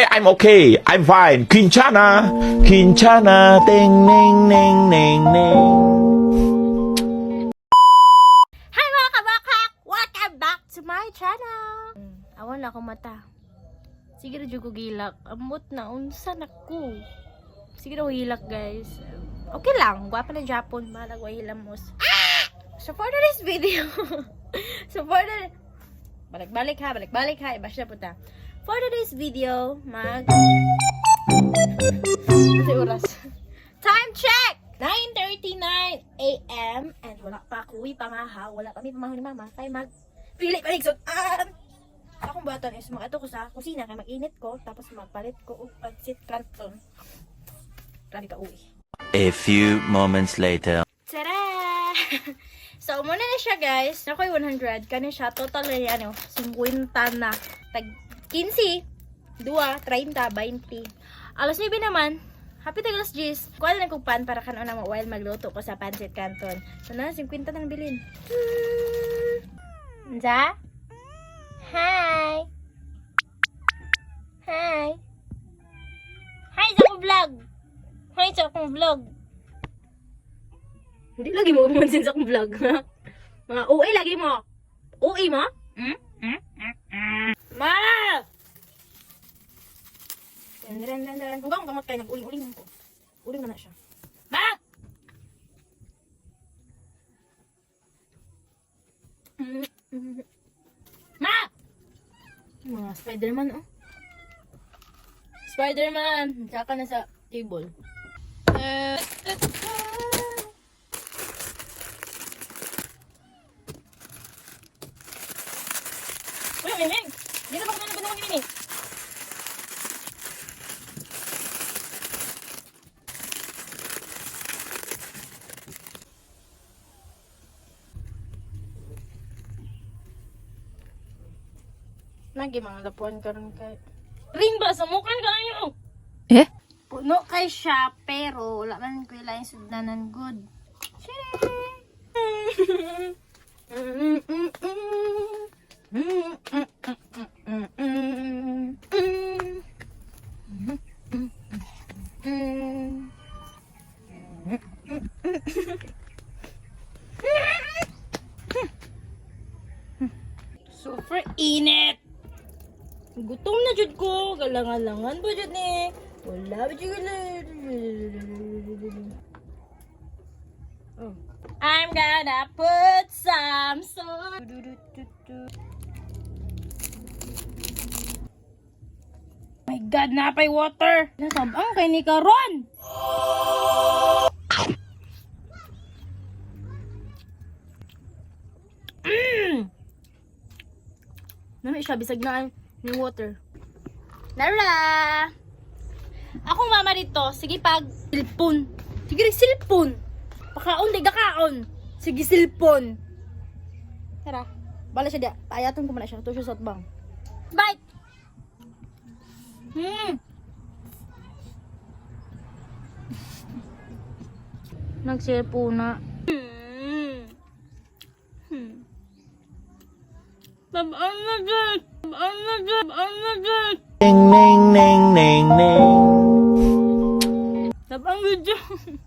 I'm okay. I'm fine. Quinchana. Quinchana. Ding, ning, ning, ning, ning. Hi mga kabakak! Welcome back to my channel! Awan na akong mata. Sige na dyan ko gilak. Amot na. Unsa na ko. Sige na ko gilak guys. Okay lang. Gwapa na Japon. Balag wa hilamos. So for this video. Balik-balik ha. Iba siya puta. For today's video, Kasi oras. Time check! 9:39 a.m. And wala pa ako. Uwi pa nga ha. Wala kami pamahon ni mama. Tayo pili paligsutan. Akong batan is mga ko sa kusina. Kaya mag-init ko. Tapos magpalit ko. Pansit canton. Grabe ka uwi. A few moments later. Tara! So, muna na siya guys. Ako'y 100. Kani siya. Total na yan. 50 na. Tag 15, 2, 30, 20. Alas 9 naman. Happy tagalas G's. Kuha na kong pan para kanon na while magluto ko sa pancit canton. So na, 50 nang bilin. Nza? Hi! Hi! Hi sa akong vlog! Hi sa akong vlog! Hindi lagi mo pumansin sa akong vlog, ha? Mga OA lagi mo! OA mo? Ma! Dan. Huwag akong kamot kayo. Nag-uling-uling ko. Uling na siya. Ma! Ma! Mga Spider-Man, oh. Spider-Man! Tsaka na sa table. Uy, Miming! Dito ba kung ano Miming? Nagi mga lapuan karon kay. Ring ba samukan kayo? Eh? Puno kay siya pero wala man ko ilain suddanan good. Super init. Gutom na jud ko, galangan-langan po jud ni. Wala ba jud. Oh. I'm gonna put some salt. My God, napay water. Nasabang kay ni karon. Nami siya bisag na yung water. Nara! Akong mama dito, sige pag silpon. Sige rin silpon. Pakaon, di gakaon. Sige silpon. Tara, bala siya dia. Paayaton ko muna siya. Ito siya sa atbang. Bye! Nagsilpuna. Tabang na dyan! Ding, ning, ning, ning, ning. Tabang na dyan!